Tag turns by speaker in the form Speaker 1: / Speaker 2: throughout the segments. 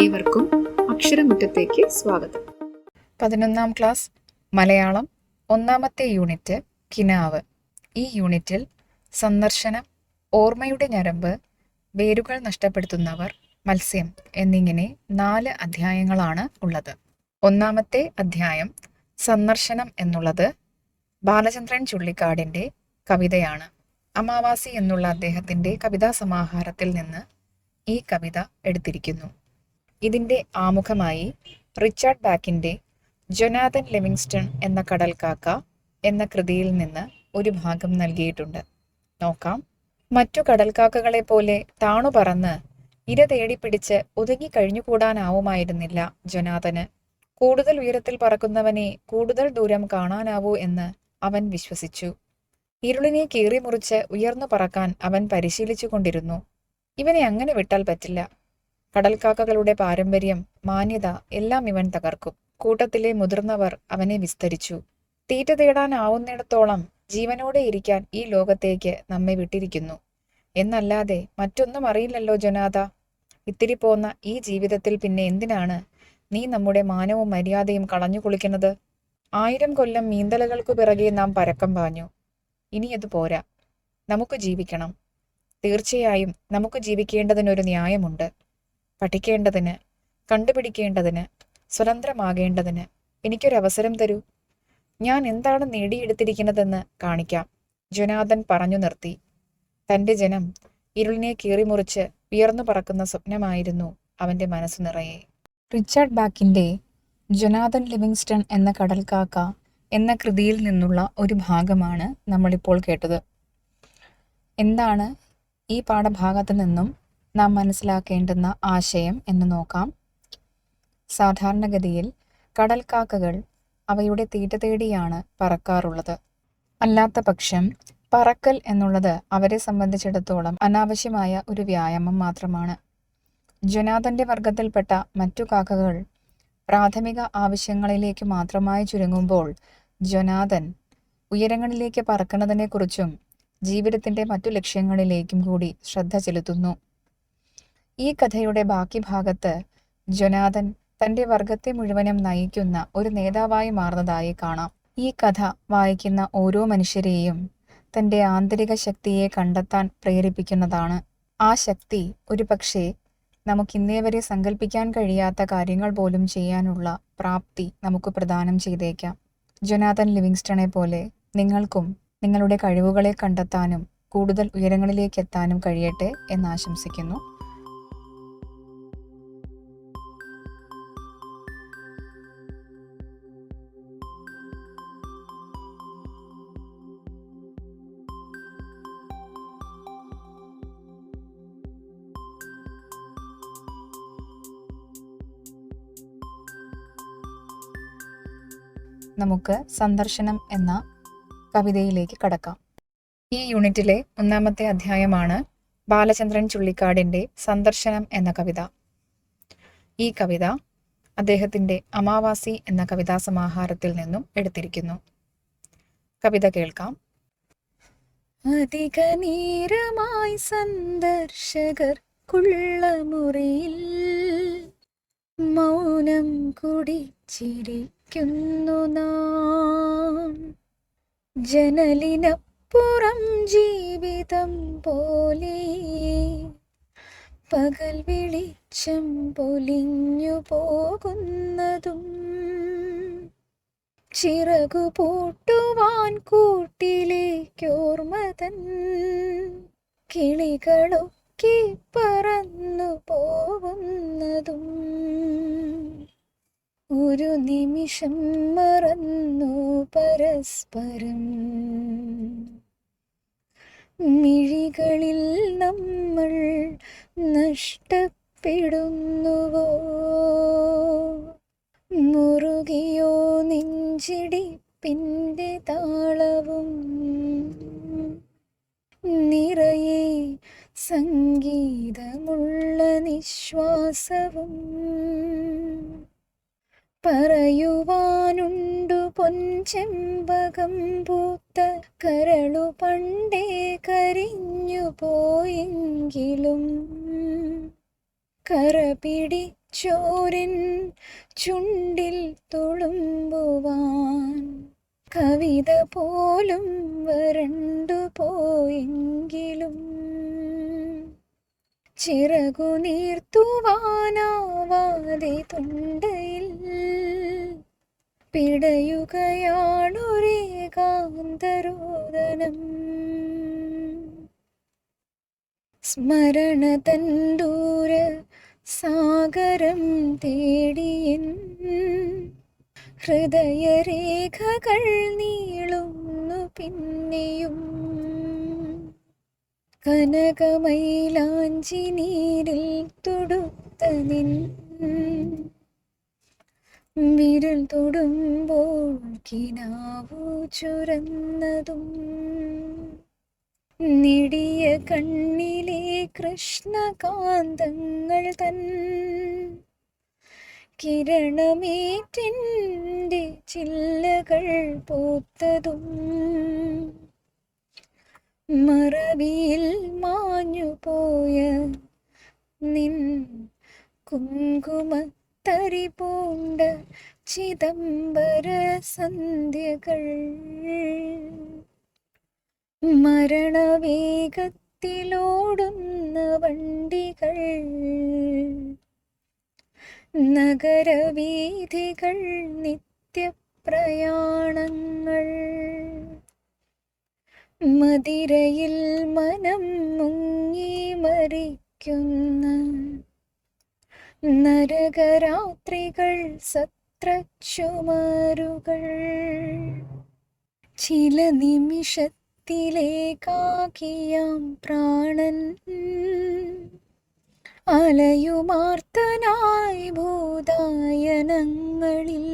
Speaker 1: ഏവർക്കും അക്ഷരമുറ്റത്തേക്ക് സ്വാഗതം.
Speaker 2: 11ാം class Malayalam 1ാമത്തെ unit കിനാവ്. ഈ യൂണിറ്റിൽ സന്ദർശനം, ഓർമ്മയുടെ ഞരമ്പ്, വേരുകൾ നഷ്ടപ്പെടുത്തുന്നവർ, മത്സ്യം എന്നിങ്ങനെ 4 അധ്യായങ്ങളാണ് ഉള്ളത്. 1ാമത്തെ അധ്യായം സന്ദർശനം എന്നുള്ളത് ബാലചന്ദ്രൻ ചുള്ളിക്കാടിൻ്റെ കവിതയാണ്. അമാവാസി എന്നുള്ള അദ്ദേഹത്തിൻ്റെ കവിതാ സമാഹാരത്തിൽ നിന്ന് ഈ കവിത എടുത്തിരിക്കുന്നു. ഇതിൻ്റെ ആമുഖമായി റിച്ചാർഡ് ബാക്കിൻ്റെ ജൊനാഥൻ ലിവിങ്സ്റ്റൺ എന്ന കടൽക്കാക്ക എന്ന കൃതിയിൽ നിന്ന് ഒരു ഭാഗം നൽകിയിട്ടുണ്ട്. നോക്കാം. മറ്റു കടൽക്കാക്കകളെ പോലെ താണു പറന്ന് ഇര തേടിപ്പിടിച്ച് ഒതുങ്ങി കഴിഞ്ഞുകൂടാനാവുമായിരുന്നില്ല ജൊനാഥന്. കൂടുതൽ ഉയരത്തിൽ പറക്കുന്നവനെ കൂടുതൽ ദൂരം കാണാനാവൂ എന്ന് അവൻ വിശ്വസിച്ചു. ഇരുളിനെ കീറിമുറിച്ച് ഉയർന്നു പറക്കാൻ അവൻ പരിശീലിച്ചു കൊണ്ടിരുന്നു. ഇവനെ അങ്ങനെ വിട്ടാൽ പറ്റില്ല. കടൽക്കാക്കകളുടെ പാരമ്പര്യം, മാന്യത എല്ലാം ഇവൻ തകർക്കും. കൂട്ടത്തിലെ മുതിർന്നവർ അവനെ വിസ്തരിച്ചു. തീറ്റ തേടാനാവുന്നിടത്തോളം ജീവനോടെ ഇരിക്കാൻ ഈ ലോകത്തേക്ക് നമ്മെ വിട്ടിരിക്കുന്നു എന്നല്ലാതെ മറ്റൊന്നും അറിയില്ലല്ലോ ജൊനാഥ. ഇത്തിരി പോന്ന ഈ ജീവിതത്തിൽ പിന്നെ എന്തിനാണ് നീ നമ്മുടെ മാനവും മര്യാദയും കളഞ്ഞു കുളിക്കുന്നത്? 1000 കൊല്ലം മീന്തലകൾക്കു പിറകെ നാം പരക്കം പാഞ്ഞു. ഇനിയത് പോരാ. നമുക്ക് ജീവിക്കണം. തീർച്ചയായും നമുക്ക് ജീവിക്കേണ്ടതിനൊരു ന്യായമുണ്ട്. പഠിക്കേണ്ടതിന്, കണ്ടുപിടിക്കേണ്ടതിന്, സ്വതന്ത്രമാകേണ്ടതിന് എനിക്കൊരവസരം തരൂ. ഞാൻ എന്താണ് നേടിയെടുത്തിരിക്കുന്നതെന്ന് കാണിക്കാം. ജൊനാഥൻ പറഞ്ഞു നിർത്തി. തൻ്റെ ജനം ഇരുളിനെ കീറിമുറിച്ച് ഉയർന്നു പറക്കുന്ന സ്വപ്നമായിരുന്നു അവൻ്റെ മനസ്സു നിറയെ. റിച്ചാർഡ് ബാക്കിൻ്റെ ജൊനാഥൻ ലിവിങ്സ്റ്റൺ എന്ന കടൽക്കാക്ക എന്ന കൃതിയിൽ നിന്നുള്ള ഒരു ഭാഗമാണ് നമ്മളിപ്പോൾ കേട്ടത്. എന്താണ് ഈ പാഠഭാഗത്തു നിന്നും നാം മനസ്സിലാക്കേണ്ടുന്ന ആശയം എന്ന് നോക്കാം. സാധാരണഗതിയിൽ കടൽക്കാക്കകൾ അവയുടെ തീറ്റ തേടിയാണ് പറക്കാറുള്ളത്. അല്ലാത്ത പക്ഷം പറക്കൽ എന്നുള്ളത് അവരെ സംബന്ധിച്ചിടത്തോളം അനാവശ്യമായ ഒരു വ്യായാമം മാത്രമാണ്. ജൊനാഥൻ്റെ വർഗത്തിൽപ്പെട്ട മറ്റു കാക്കകൾ പ്രാഥമിക ആവശ്യങ്ങളിലേക്ക് മാത്രമായി ചുരുങ്ങുമ്പോൾ ജൊനാഥൻ ഉയരങ്ങളിലേക്ക് പറക്കുന്നതിനെക്കുറിച്ചും ജീവിതത്തിൻ്റെ മറ്റു ലക്ഷ്യങ്ങളിലേക്കും കൂടി ശ്രദ്ധ ചെലുത്തുന്നു. ഈ കഥയുടെ ബാക്കി ഭാഗത്ത് ജൊനാഥൻ തൻ്റെ വർഗത്തെ മുഴുവനും നയിക്കുന്ന ഒരു നേതാവായി മാറുന്നതായി കാണാം. ഈ കഥ വായിക്കുന്ന ഓരോ മനുഷ്യരെയും തൻ്റെ ആന്തരിക ശക്തിയെ കണ്ടെത്താൻ പ്രേരിപ്പിക്കുന്നതാണ്. ആ ശക്തി ഒരുപക്ഷെ നമുക്കിന്നേ വരെ സങ്കല്പിക്കാൻ കഴിയാത്ത കാര്യങ്ങൾ പോലും ചെയ്യാനുള്ള പ്രാപ്തി നമുക്ക് പ്രദാനം ചെയ്തേക്കാം. ജൊനാഥൻ ലിവിങ്സ്റ്റണെ പോലെ നിങ്ങൾക്കും നിങ്ങളുടെ കഴിവുകളെ കണ്ടെത്താനും കൂടുതൽ ഉയരങ്ങളിലേക്ക് എത്താനും കഴിയട്ടെ എന്നാശംസിക്കുന്നു. നമുക്ക് സന്ദർശനം എന്ന കവിതയിലേക്ക് കടക്കാം. ഈ യൂണിറ്റിലെ 1ാമത്തെ അധ്യായമാണ് ബാലചന്ദ്രൻ ചുള്ളിക്കാടിൻ്റെ സന്ദർശനം എന്ന കവിത. ഈ കവിത അദ്ദേഹത്തിൻ്റെ അമാവാസി എന്ന കവിതാ സമാഹാരത്തിൽ നിന്നും എടുത്തിരിക്കുന്നു. കവിത കേൾക്കാം. അധിക നേരമായി സന്ദർശകർക്കുള്ള മുറിയിൽ മൗനം കുടിച്ചിരിക്കുന്നു നാം. ജനലിനപ്പുറം ജീവിതം പോലെ പകൽ വെളിച്ചം പൊലിഞ്ഞു പോകുന്നതും ചിറകു പൂട്ടുവാൻ കൂട്ടിലേക്കോർമ്മതൻ കിളികളൊക്കെ പറന്നു പോകുന്നതും ഒരു നിമിഷം മറന്നു പരസ്പരം. മിഴികളിൽ നമ്മൾ നഷ്ടപ്പെടുന്നുവോ? മുറുകിയോ നെഞ്ചിടിപ്പിൻ്റെ താളവും നിറയെ സംഗീതമുള്ള നിശ്വാസവും. പറയുവാനുണ്ടു പൊൻചെമ്പകം പൂത്ത കരളു പണ്ടേ കരിഞ്ഞു പോയെങ്കിലും കറ പിടി തലച്ചോരിൻ ചുണ്ടിൽ തുളുമ്പുവാൻ കവിത പോലും വരണ്ടു പോയെങ്കിലും ചിറകു നീർത്തുവാനാവാതെ തൊണ്ടയിൽ പിടയുകയാണൊരേകാന്തരോദനം. സ്മരണ തണ്ടൂര സാഗരം തേടിയൻ ഹൃദയരേഖകൾ നീളുന്നു പിന്നെയും. കനകമൈലാഞ്ചി നീരിൽ തൊടുത്ത നിൻ വിരൽ തൊടുമ്പോൾ കിനാവു ചുരന്നതും നെടിയ കണ്ണിലെ കൃഷ്ണകാന്തങ്ങൾ തൻ കിരണമേറ്റിൻ്റെ ചില്ലകൾ പൂത്തതും മറവിയിൽ മാഞ്ഞുപോയ നിൻ കുങ്കുമത്തരി പൂണ്ട ചിദംബര സന്ധ്യകൾ മരണവേഗത്തിലോടുന്ന വണ്ടികൾ നഗരവീഥികൾ നിത്യപ്രയാണങ്ങൾ മദിരയിൽ മനം മുങ്ങി മരിക്കുന്ന നരകരാത്രികൾ സത്രച്ചുമരുകൾ ചില നിമിഷത്തിലേക്കാക്കിയാം പ്രാണൻ അലയുമാർത്തനായി ഭൂതായനങ്ങളിൽ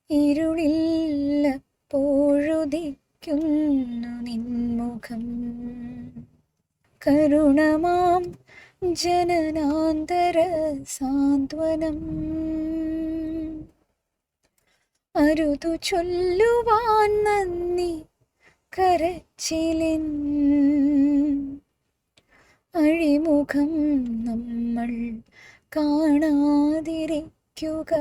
Speaker 2: ഇരുളില്ല പൊഴുതിക്കുന്നു നിൻമുഖം കരുണമാം ജനനാന്തര സാന്ത്വനം അരുതു ചൊല്ലുവാൻ നന്ദി കരച്ചിലിൻ അഴിമുഖം നമ്മൾ കാണാതിരിക്കുക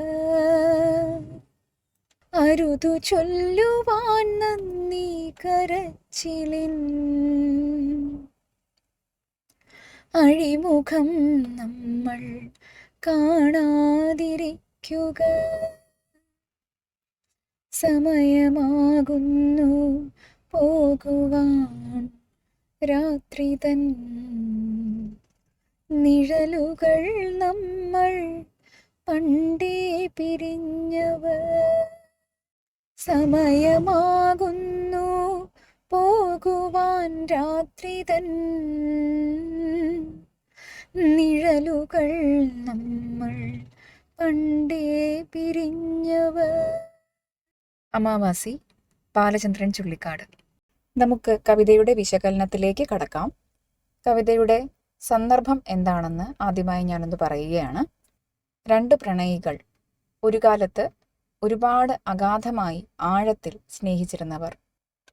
Speaker 2: അരുതു ചൊല്ലുവാൻ നന്ദി കരച്ചിലിൻ അഴിമുഖം നമ്മൾ കാണാതിരിക്കുക സമയമാകുന്നു പോകുവാൻ രാത്രി തൻ നിഴലുകൾ നമ്മൾ പണ്ടേ പിരിഞ്ഞവർ സമയമാകുന്നു പോകുവാൻ രാത്രി തൻ നിഴലുകൾ നമ്മൾ പണ്ടേ പിരിഞ്ഞവർ.
Speaker 1: അമാവാസി, ബാലചന്ദ്രൻ ചുള്ളിക്കാട്. നമുക്ക് കവിതയുടെ വിശകലനത്തിലേക്ക് കടക്കാം. കവിതയുടെ സന്ദർഭം എന്താണെന്ന് ആദ്യമായി ഞാനൊന്ന് പറയുകയാണ്. 2 പ്രണയികൾ, ഒരു കാലത്ത് ഒരുപാട് അഗാധമായി ആഴത്തിൽ സ്നേഹിച്ചിരുന്നവർ.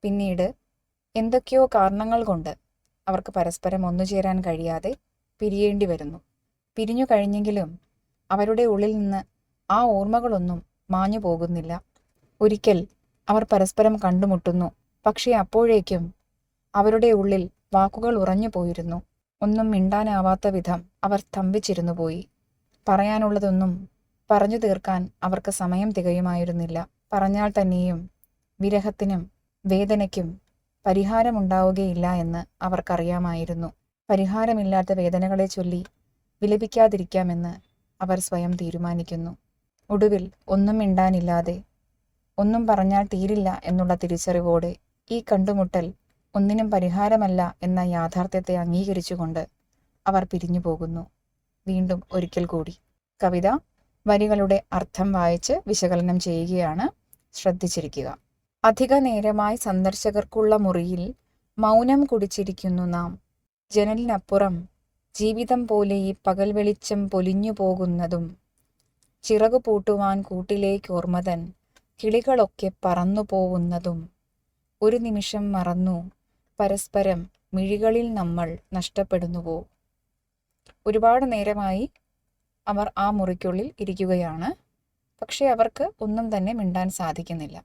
Speaker 1: പിന്നീട് എന്തൊക്കെയോ കാരണങ്ങൾ കൊണ്ട് അവർക്ക് പരസ്പരം ഒന്നുചേരാൻ കഴിയാതെ പിരിയേണ്ടി വരുന്നു. പിരിഞ്ഞു കഴിഞ്ഞെങ്കിലും അവരുടെ ഉള്ളിൽ നിന്ന് ആ ഓർമ്മകളൊന്നും മാഞ്ഞു പോകുന്നില്ല. ഒരിക്കൽ അവർ പരസ്പരം കണ്ടുമുട്ടുന്നു. പക്ഷേ അപ്പോഴേക്കും അവരുടെ ഉള്ളിൽ വാക്കുകൾ ഉറഞ്ഞു പോയിരുന്നു. ഒന്നും മിണ്ടാനാവാത്ത വിധം അവർ സ്തംഭിച്ചിരുന്നു പോയി. പറയാനുള്ളതൊന്നും പറഞ്ഞു തീർക്കാൻ അവർക്ക് സമയം തികയുമായിരുന്നില്ല. പറഞ്ഞാൽ തന്നെയും വിരഹത്തിനും വേദനയ്ക്കും പരിഹാരമുണ്ടാവുകയില്ല എന്ന് അവർക്കറിയാമായിരുന്നു. പരിഹാരമില്ലാത്ത വേദനകളെ ചൊല്ലി വിലപിക്കാതിരിക്കാമെന്ന് അവർ സ്വയം തീരുമാനിക്കുന്നു. ഒടുവിൽ ഒന്നും മിണ്ടാനില്ലാതെ, ഒന്നും പറഞ്ഞാൽ തീരില്ല എന്നുള്ള തിരിച്ചറിവോടെ ഈ കണ്ടുമുട്ടൽ ഒന്നിനും പരിഹാരമല്ല എന്ന യാഥാർത്ഥ്യത്തെ അംഗീകരിച്ചുകൊണ്ട് അവർ പിരിഞ്ഞു പോകുന്നു. വീണ്ടും ഒരിക്കൽ കൂടി കവിത വരികളുടെ അർത്ഥം വായിച്ച് വിശകലനം ചെയ്യുകയാണ്. ശ്രദ്ധിച്ചിരിക്കുക. അധിക നേരമായി സന്ദർശകർക്കുള്ള മുറിയിൽ മൗനം കുടിച്ചിരിക്കുന്നു നാം. ജനലിനപ്പുറം ജീവിതം പോലെ ഈ പകൽ വെളിച്ചം പൊലിഞ്ഞു പോകുന്നതും ചിറകു പൂട്ടുവാൻ കൂട്ടിലേക്കോർമ്മതൻ കിളികളൊക്കെ പറന്നു പോവുന്നതും ഒരു നിമിഷം മറന്നു പരസ്പരം മിഴികളിൽ നമ്മൾ നഷ്ടപ്പെടുന്നുവോ. ഒരുപാട് നേരമായി അവർ ആ മുറിക്കുള്ളിൽ ഇരിക്കുകയാണ്. പക്ഷേ അവർക്ക് ഒന്നും തന്നെ മിണ്ടാൻ സാധിക്കുന്നില്ല.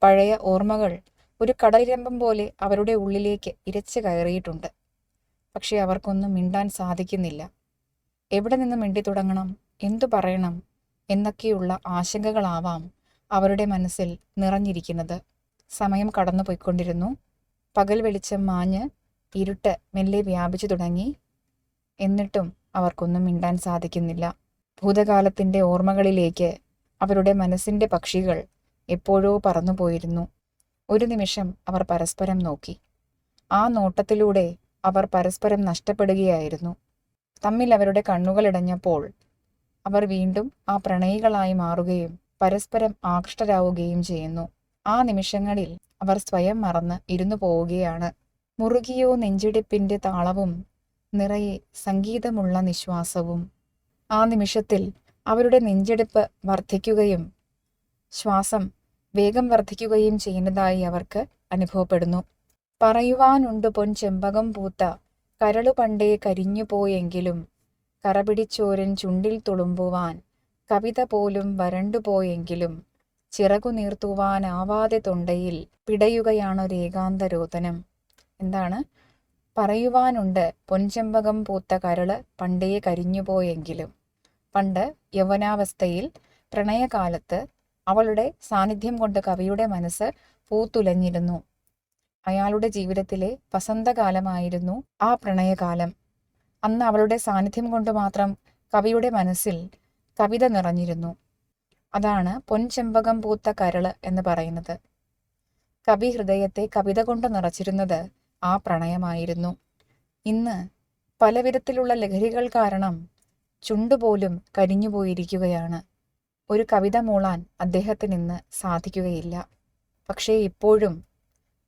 Speaker 1: പഴയ ഓർമ്മകൾ ഒരു കടലിരമ്പം പോലെ അവരുടെ ഉള്ളിലേക്ക് ഇരച്ചു കയറിയിട്ടുണ്ട്. പക്ഷേ അവർക്കൊന്നും മിണ്ടാൻ സാധിക്കുന്നില്ല. എവിടെ നിന്ന് മിണ്ടി തുടങ്ങണം, എന്തു പറയണം എന്നൊക്കെയുള്ള ആശങ്കകളാവാം അവരുടെ മനസ്സിൽ നിറഞ്ഞിരിക്കുന്നത്. സമയം കടന്നു പോയിക്കൊണ്ടിരുന്നു. പകൽ വെളിച്ചം മാഞ്ഞ് ഇരുട്ട് മെല്ലെ വ്യാപിച്ചു തുടങ്ങി. എന്നിട്ടും അവർക്കൊന്നും മിണ്ടാൻ സാധിക്കുന്നില്ല. ഭൂതകാലത്തിൻ്റെ ഓർമ്മകളിലേക്ക് അവരുടെ മനസ്സിൻ്റെ പക്ഷികൾ എപ്പോഴോ പറന്നുപോയിരുന്നു. ഒരു നിമിഷം അവർ പരസ്പരം നോക്കി. ആ നോട്ടത്തിലൂടെ അവർ പരസ്പരം നഷ്ടപ്പെടുകയായിരുന്നു. തമ്മിൽ അവരുടെ കണ്ണുകളിടഞ്ഞപ്പോൾ അവർ വീണ്ടും ആ പ്രണയികളായി മാറുകയും പരസ്പരം ആകൃഷ്ടരാവുകയും ചെയ്യുന്നു. ആ നിമിഷങ്ങളിൽ അവർ സ്വയം മറന്ന് ഇരുന്നു പോവുകയാണ്. മുറുകിയോ നെഞ്ചിടിപ്പിൻ്റെ താളവും നിറയെ സംഗീതമുള്ള നിശ്വാസവും. ആ നിമിഷത്തിൽ അവരുടെ നെഞ്ചിടിപ്പ് വർദ്ധിക്കുകയും ശ്വാസം വേഗം വർദ്ധിക്കുകയും ചെയ്യുന്നതായി അവർക്ക് അനുഭവപ്പെടുന്നു. പറയുവാനുണ്ട് പൊൻചെമ്പകം പൂത്ത കരളു പണ്ടേ കരിഞ്ഞുപോയെങ്കിലും കറപിടിച്ചോരൻ ചുണ്ടിൽ തുളുമ്പുവാൻ കവിത പോലും വരണ്ടുപോയെങ്കിലും ചിറകു നീർത്തുവാനാവാതെ തൊണ്ടയിൽ പിടയുകയാണൊരേകാന്തരോദനം. എന്താണ്? പറയുവാനുണ്ട് പൊൻചെമ്പകം പൂത്ത കരള് പണ്ടേ കരിഞ്ഞുപോയെങ്കിലും. പണ്ട് യൗവനാവസ്ഥയിൽ പ്രണയകാലത്ത് അവളുടെ സാന്നിധ്യം കൊണ്ട് കവിയുടെ മനസ്സ് പൂത്തുലഞ്ഞിരുന്നു. അയാളുടെ ജീവിതത്തിലെ വസന്തകാലമായിരുന്നു ആ പ്രണയകാലം. അന്ന് അവളുടെ സാന്നിധ്യം കൊണ്ട് മാത്രം കവിയുടെ മനസ്സിൽ കവിത നിറഞ്ഞിരുന്നു. അതാണ് പൊൻചെമ്പകം പൂത്ത കരള് എന്ന് പറയുന്നത്. കവി ഹൃദയത്തെ കവിത കൊണ്ട് നിറച്ചിരുന്നത് ആ പ്രണയമായിരുന്നു. ഇന്ന് പലവിധത്തിലുള്ള ലഹരികൾ കാരണം ചുണ്ടുപോലും കരിഞ്ഞുപോയിരിക്കുകയാണ്. ഒരു കവിത മൂളാൻ അദ്ദേഹത്തിന് ഇന്ന് സാധിക്കുകയില്ല. പക്ഷേ ഇപ്പോഴും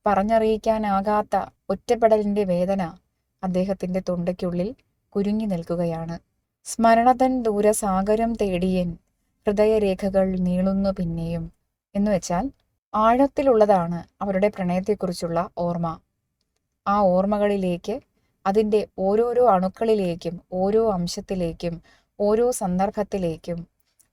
Speaker 1: പറഞ്ഞറിയിക്കാനാകാത്ത ഒറ്റപ്പെടലിൻ്റെ വേദന അദ്ദേഹത്തിൻ്റെ തൊണ്ടയ്ക്കുള്ളിൽ കുരുങ്ങി നിൽക്കുകയാണ്. സ്മരണതൻ ദൂരസാഗരം തേടിയൻ ഹൃദയരേഖകൾ നീളുന്നു പിന്നെയും എന്നുവെച്ചാൽ ആഴത്തിലുള്ളതാണ് അവരുടെ പ്രണയത്തെക്കുറിച്ചുള്ള ഓർമ്മ. ആ ഓർമ്മകളിലേക്ക്, അതിൻ്റെ ഓരോരോ അണുക്കളിലേക്കും ഓരോ അംശത്തിലേക്കും ഓരോ സന്ദർഭത്തിലേക്കും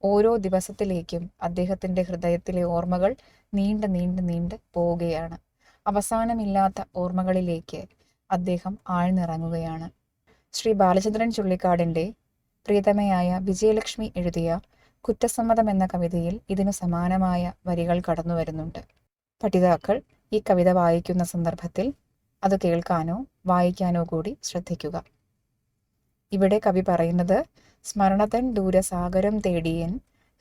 Speaker 1: ഓരോ ദിവസത്തിലേക്കും അദ്ദേഹത്തിൻ്റെ ഹൃദയത്തിലെ ഓർമ്മകൾ നീണ്ട് നീണ്ട് നീണ്ട് പോവുകയാണ്. അവസാനമില്ലാത്ത ഓർമ്മകളിലേക്ക് അദ്ദേഹം ആഴ്ന്നിറങ്ങുകയാണ്. ശ്രീ ബാലചന്ദ്രൻ ചുള്ളിക്കാടിൻ്റെ പ്രിയതമയായ വിജയലക്ഷ്മി എഴുതിയ കുറ്റസമ്മതം എന്ന കവിതയിൽ ഇതിനു സമാനമായ വരികൾ കടന്നു വരുന്നുണ്ട്. പഠിതാക്കൾ ഈ കവിത വായിക്കുന്ന സന്ദർഭത്തിൽ അത് കേൾക്കാനോ വായിക്കാനോ കൂടി ശ്രദ്ധിക്കുക. ഇവിടെ കവി പറയുന്നത് സ്മരണതൻ ദൂരസാഗരം തേടിയൻ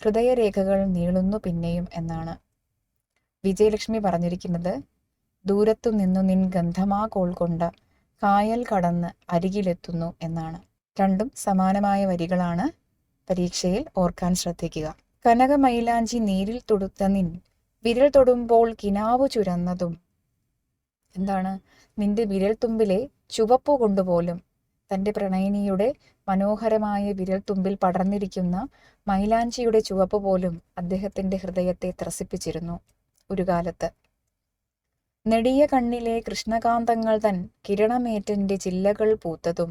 Speaker 1: ഹൃദയരേഖകൾ നീളുന്നു പിന്നെയും എന്നാണ്. വിജയലക്ഷ്മി പറഞ്ഞിരിക്കുന്നത് ദൂരത്തു നിന്നു നിൻ ഗന്ധമാ കോൾ കൊണ്ട കായൽ കടന്ന് അരികിലെത്തുന്നു എന്നാണ്. രണ്ടും സമാനമായ വരികളാണ്. പരീക്ഷയിൽ ഓർക്കാൻ ശ്രദ്ധിക്കുക. കനകമൈലാഞ്ചി നീരിൽ തൊടുത്ത നിൻ വിരൽ തൊടുമ്പോൾ കിനാവു ചുരന്നതും. എന്താണ്? നിന്റെ വിരൽത്തുമ്പിലെ ചുവപ്പു കൊണ്ടുപോലും തൻ്റെ പ്രണയിനിയുടെ മനോഹരമായ വിരൽത്തുമ്പിൽ പടർന്നിരിക്കുന്ന മൈലാഞ്ചിയുടെ ചുവപ്പ് പോലും അദ്ദേഹത്തിൻ്റെ ഹൃദയത്തെ ത്രസിപ്പിച്ചിരുന്നു ഒരു കാലത്ത്. നെടിയ കണ്ണിലെ കൃഷ്ണകാന്തങ്ങൾ തൻ കിരണമേറ്റൻ്റെ ചില്ലകൾ പൂത്തതും.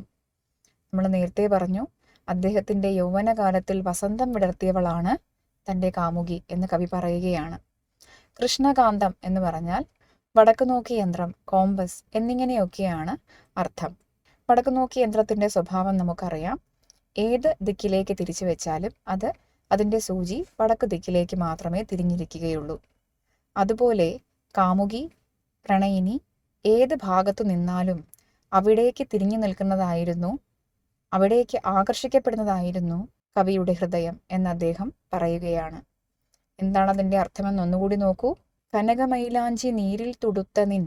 Speaker 1: നമ്മൾ നേരത്തെ പറഞ്ഞു, അദ്ദേഹത്തിൻ്റെ യൗവനകാലത്തിൽ വസന്തം വിടർത്തിയവളാണ് തൻ്റെ കാമുകി എന്ന് കവി പറയുകയാണ്. കൃഷ്ണകാന്തം എന്ന് പറഞ്ഞാൽ വടക്കുനോക്കി യന്ത്രം, കോമ്പസ് എന്നിങ്ങനെയൊക്കെയാണ് അർത്ഥം. വടക്കുനോക്കി യന്ത്രത്തിൻ്റെ സ്വഭാവം നമുക്കറിയാം. ഏത് ദിക്കിലേക്ക് തിരിച്ചു വെച്ചാലും അതിൻ്റെ സൂചി വടക്ക് ദിക്കിലേക്ക് മാത്രമേ തിരിഞ്ഞിരിക്കുകയുള്ളൂ. അതുപോലെ കാമുകി, പ്രണയിനി ഏത് ഭാഗത്തു നിന്നാലും അവിടേക്ക് തിരിഞ്ഞു നിൽക്കുന്നതായിരുന്നു, അവിടേക്ക് ആകർഷിക്കപ്പെടുന്നതായിരുന്നു കവിയുടെ ഹൃദയം എന്ന് അദ്ദേഹം പറയുകയാണ്. എന്താണ് അതിൻ്റെ അർത്ഥമെന്നൊന്നുകൂടി നോക്കൂ. കനകമൈലാഞ്ചി നീരിൽ തൊടുത്ത നിൻ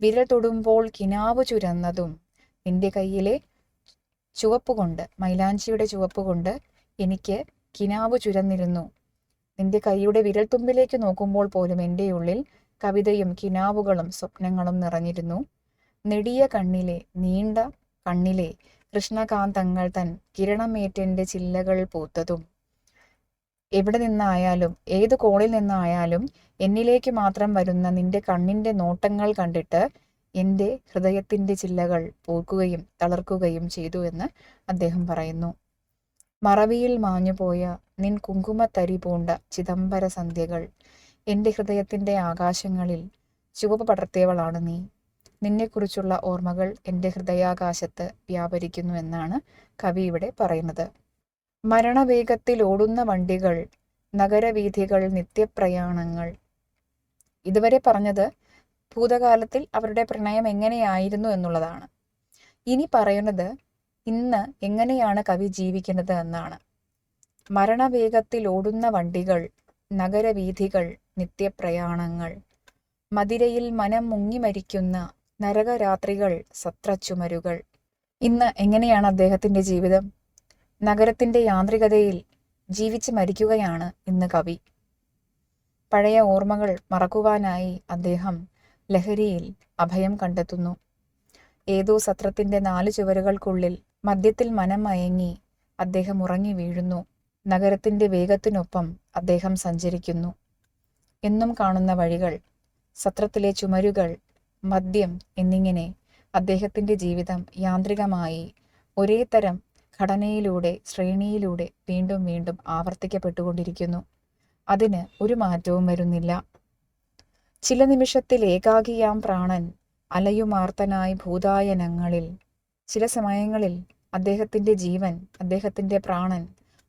Speaker 1: വിരൽ തൊടുമ്പോൾ കിനാവ് ചുരന്നതും. നിന്റെ കയ്യിലെ ചുവപ്പുകൊണ്ട്, മൈലാഞ്ചിയുടെ ചുവപ്പുകൊണ്ട് എനിക്ക് കിനാവ് ചുരന്നിരുന്നു. നിന്റെ കൈയുടെ വിരൽത്തുമ്പിലേക്ക് നോക്കുമ്പോൾ പോലും എൻ്റെ ഉള്ളിൽ കവിതയും കിനാവുകളും സ്വപ്നങ്ങളും നിറഞ്ഞിരുന്നു. നെടിയ കണ്ണിലെ, നീണ്ട കണ്ണിലെ കൃഷ്ണകാന്തങ്ങൾ തൻ കിരണമേറ്റൻ്റെ ചില്ലകൾ പൂത്തതും. എവിടെ നിന്നായാലും ഏത് കോണിൽ നിന്നായാലും എന്നിലേക്ക് മാത്രം വരുന്ന നിന്റെ കണ്ണിൻ്റെ നോട്ടങ്ങൾ കണ്ടിട്ട് എൻ്റെ ഹൃദയത്തിൻ്റെ ചില്ലകൾ പൂക്കുകയും തളർക്കുകയും ചെയ്തു എന്ന് അദ്ദേഹം പറയുന്നു. മറവിയിൽ മാഞ്ഞുപോയ നിൻ കുങ്കുമത്തരി പൂണ്ട ചിദംബര സന്ധ്യകൾ, എൻ്റെ ഹൃദയത്തിൻ്റെ ആകാശങ്ങളിൽ ചുവപ്പ് പടർത്തിയവളാണ് നീ. നിന്നെക്കുറിച്ചുള്ള ഓർമ്മകൾ എൻ്റെ ഹൃദയാകാശത്ത് വ്യാപരിക്കുന്നു എന്നാണ് കവി ഇവിടെ പറയുന്നത്. മരണവേഗത്തിൽ ഓടുന്ന വണ്ടികൾ, നഗരവീഥികൾ, നിത്യപ്രയാണങ്ങൾ. ഇതുവരെ പറഞ്ഞത് ഭൂതകാലത്തിൽ അവരുടെ പ്രണയം എങ്ങനെയായിരുന്നു എന്നുള്ളതാണ്. ഇനി പറയുന്നത് ഇന്ന് എങ്ങനെയാണ് കവി ജീവിക്കുന്നത് എന്നാണ്. മരണവേഗത്തിൽ ഓടുന്ന വണ്ടികൾ, നഗരവീഥികൾ, നിത്യപ്രയാണങ്ങൾ. മദിരയിൽ മനം മുങ്ങി മരിക്കുന്ന നരകരാത്രികൾ, സത്രച്ചുമരുകൾ. ഇന്ന് എങ്ങനെയാണ് അദ്ദേഹത്തിൻ്റെ ജീവിതം? നഗരത്തിൻ്റെ യാന്ത്രികതയിൽ ജീവിച്ച് മരിക്കുകയാണ് ഇന്ന് കവി. പഴയ ഓർമ്മകൾ മറക്കുവാനായി അദ്ദേഹം ലഹരിയിൽ അഭയം കണ്ടെത്തുന്നു. ഏതോ സത്രത്തിൻ്റെ 4 ചുവരുകൾക്കുള്ളിൽ മദ്യത്തിൽ മനം മയങ്ങി അദ്ദേഹം ഉറങ്ങി വീഴുന്നു. നഗരത്തിൻ്റെ വേഗത്തിനൊപ്പം അദ്ദേഹം സഞ്ചരിക്കുന്നു. എന്നും കാണുന്ന വഴികൾ, സത്രത്തിലെ ചുമരുകൾ, മദ്യം എന്നിങ്ങനെ അദ്ദേഹത്തിൻ്റെ ജീവിതം യാന്ത്രികമായി ഒരേ തരം ഘടനയിലൂടെ, ശ്രേണിയിലൂടെ വീണ്ടും വീണ്ടും ആവർത്തിക്കപ്പെട്ടുകൊണ്ടിരിക്കുന്നു. അതിന് ഒരു മാറ്റവും വരുന്നില്ല. ചില നിമിഷത്തിൽ ഏകാകിയാം പ്രാണൻ അലയുമാർത്തനായി ഭൂതായനങ്ങളിൽ. ചില സമയങ്ങളിൽ അദ്ദേഹത്തിൻ്റെ ജീവൻ, അദ്ദേഹത്തിൻ്റെ പ്രാണൻ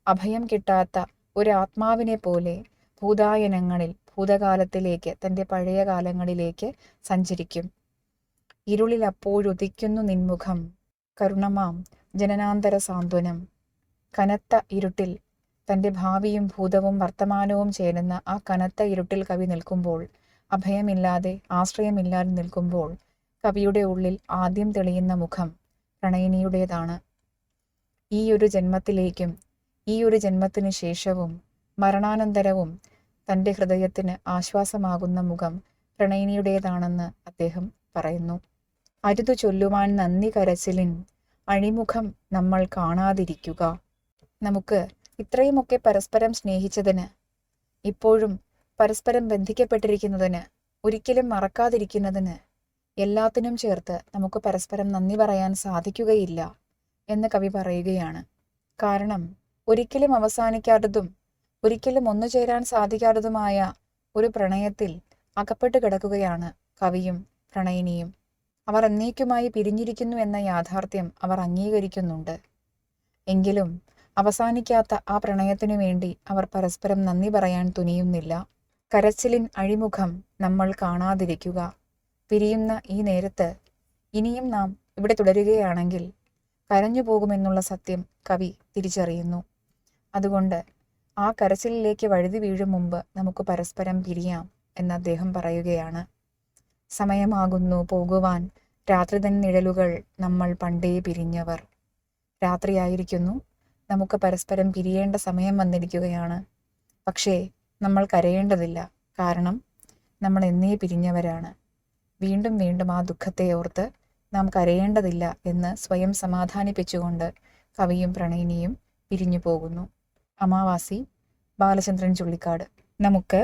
Speaker 1: അഭയം കിട്ടാത്ത ഒരു ആത്മാവിനെ പോലെ ഭൂതായനങ്ങളിൽ, ഭൂതകാലത്തിലേക്ക്, തൻ്റെ പഴയ കാലങ്ങളിലേക്ക് സഞ്ചരിക്കും. ഇരുളിൽ അപ്പോഴുദിക്കുന്നു നിൻമുഖം, കരുണമാം ജനനാന്തര സാന്ത്വനം. കനത്ത ഇരുട്ടിൽ തൻ്റെ ഭാവിയും ഭൂതവും വർത്തമാനവും ചേരുന്ന ആ കനത്ത ഇരുട്ടിൽ കവി നിൽക്കുമ്പോൾ, അഭയമില്ലാതെ ആശ്രയമില്ലാതെ നിൽക്കുമ്പോൾ, കവിയുടെ ഉള്ളിൽ ആദ്യം തെളിയുന്ന മുഖം പ്രണയിനിയുടേതാണ്. ഈ ഒരു ജന്മത്തിലേക്കും ഈ ഒരു ജന്മത്തിനു ശേഷവും മരണാനന്തരവും തൻ്റെ ഹൃദയത്തിന് ആശ്വാസമാകുന്ന മുഖം പ്രണയിനിയുടേതാണെന്ന് അദ്ദേഹം പറയുന്നു. അരുതു ചൊല്ലുവാൻ നന്ദി കരച്ചിലിൻ അഴിമുഖം നമ്മൾ കാണാതിരിക്കുക. നമുക്ക് ഇത്രയുമൊക്കെ പരസ്പരം സ്നേഹിച്ചതിന്, ഇപ്പോഴും പരസ്പരം ബന്ധിക്കപ്പെട്ടിരിക്കുന്നതിന്, ഒരിക്കലും മറക്കാതിരിക്കുന്നതിന്, എല്ലാത്തിനും ചേർത്ത് നമുക്ക് പരസ്പരം നന്ദി പറയാൻ സാധിക്കുകയില്ല എന്ന് കവി പറയുകയാണ്. കാരണം ഒരിക്കലും അവസാനിക്കാത്തതും ഒരിക്കലും ഒന്നുചേരാൻ സാധിക്കാത്തതുമായ ഒരു പ്രണയത്തിൽ അകപ്പെട്ട് കിടക്കുകയാണ് കവിയും പ്രണയിനിയും. അവർ എന്നേക്കുമായി പിരിഞ്ഞിരിക്കുന്നു എന്ന യാഥാർത്ഥ്യം അവർ അംഗീകരിക്കുന്നുണ്ട്. എങ്കിലും അവസാനിക്കാത്ത ആ പ്രണയത്തിനു വേണ്ടി അവർ പരസ്പരം നന്ദി പറയാൻ തുനിയുന്നില്ല. കരച്ചിലിൻ അഴിമുഖം നമ്മൾ കാണാതിരിക്കുക. പിരിയുന്ന ഈ നേരത്ത് ഇനിയും നാം ഇവിടെ തുടരുകയാണെങ്കിൽ കരഞ്ഞു പോകുമെന്നുള്ള സത്യം കവി തിരിച്ചറിയുന്നു. അതുകൊണ്ട് ആ കരച്ചിലിലേക്ക് വഴുതി വീഴും മുമ്പ് നമുക്ക് പരസ്പരം പിരിയാം എന്ന് അദ്ദേഹം പറയുകയാണ്. സമയമാകുന്നു പോകുവാൻ രാത്രി തൻ നിഴലുകൾ, നമ്മൾ പണ്ടേ പിരിഞ്ഞവർ. രാത്രിയായിരിക്കുന്നു, നമുക്ക് പരസ്പരം പിരിയേണ്ട സമയം വന്നിരിക്കുകയാണ്. പക്ഷേ നമ്മൾ കരയേണ്ടതില്ല, കാരണം നമ്മൾ എന്നേ പിരിഞ്ഞവരാണ്. വീണ്ടും വീണ്ടും ആ ദുഃഖത്തെ ഓർത്ത് നാം കരയേണ്ടതില്ല എന്ന് സ്വയം സമാധാനിപ്പിച്ചുകൊണ്ട് കവിയും പ്രണയിനിയും പിരിഞ്ഞു പോകുന്നു. അമാവാസി, ബാലചന്ദ്രൻ ചുള്ളിക്കാട്. നമുക്ക്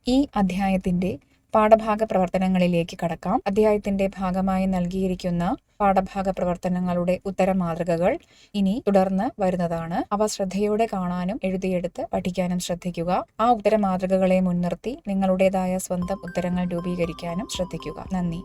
Speaker 1: ഈ അധ്യായത്തിൻ്റെ പാഠഭാഗ പ്രവർത്തനങ്ങളിലേക്ക് കടക്കാം. അധ്യായത്തിന്റെ ഭാഗമായി നൽകിയിരിക്കുന്ന പാഠഭാഗ പ്രവർത്തനങ്ങളുടെ ഉത്തരമാതൃകകൾ ഇനി തുടർന്ന് വരുന്നതാണ്. അവ ശ്രദ്ധയോടെ കാണാനും എഴുതിയെടുത്ത് പഠിക്കാനും ശ്രദ്ധിക്കുക. ആ ഉത്തരമാതൃകകളെ മുൻനിർത്തി നിങ്ങളുടേതായ സ്വന്തം ഉത്തരങ്ങൾ രൂപീകരിക്കാനും ശ്രദ്ധിക്കുക. നന്ദി.